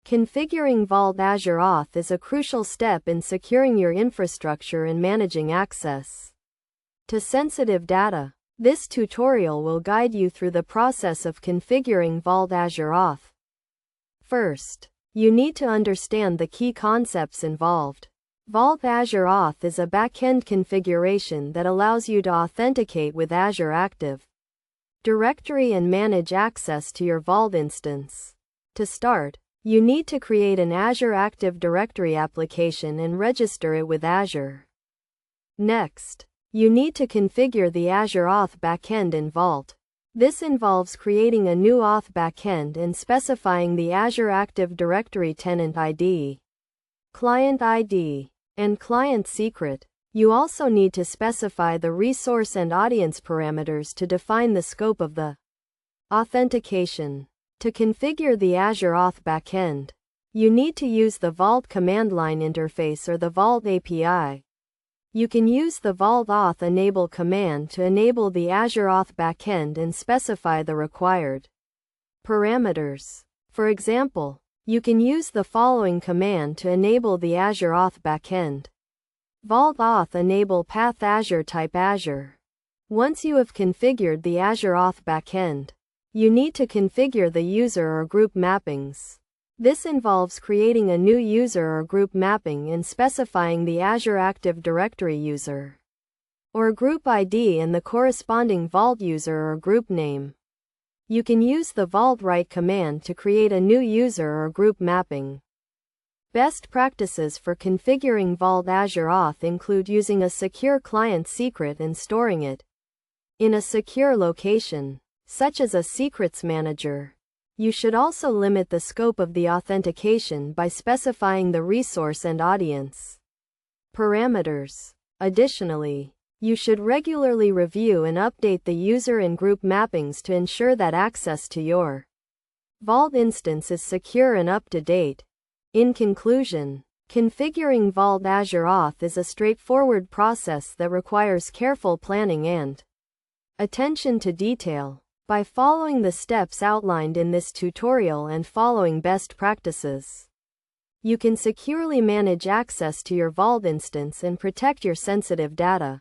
Configuring Vault Azure Auth is a crucial step in securing your infrastructure and managing access to sensitive data. This tutorial will guide you through the process of configuring Vault Azure Auth. First, you need to understand the key concepts involved. Vault Azure Auth is a backend configuration that allows you to authenticate with Azure Active Directory and manage access to your Vault instance. To start, you need to create an Azure Active Directory application and register it with Azure. Next, you need to configure the Azure Auth backend in Vault. This involves creating a new Auth backend and specifying the Azure Active Directory tenant ID, client ID, and client secret. You also need to specify the resource and audience parameters to define the scope of the authentication. To configure the Azure Auth backend, you need to use the Vault command line interface or the Vault API. You can use the Vault Auth enable command to enable the Azure Auth backend and specify the required parameters. For example, you can use the following command to enable the Azure Auth backend. Vault Auth enable path Azure type Azure. Once you have configured the Azure Auth backend, you need to configure the user or group mappings. This involves creating a new user or group mapping and specifying the Azure Active Directory user or group ID and the corresponding Vault user or group name. You can use the Vault write command to create a new user or group mapping. Best practices for configuring Vault Azure Auth include using a secure client secret and storing it in a secure location, such as a secrets manager. You should also limit the scope of the authentication by specifying the resource and audience parameters. Additionally, you should regularly review and update the user and group mappings to ensure that access to your Vault instance is secure and up to date. In conclusion, configuring Vault Azure Auth is a straightforward process that requires careful planning and attention to detail. By following the steps outlined in this tutorial and following best practices, you can securely manage access to your Vault instance and protect your sensitive data.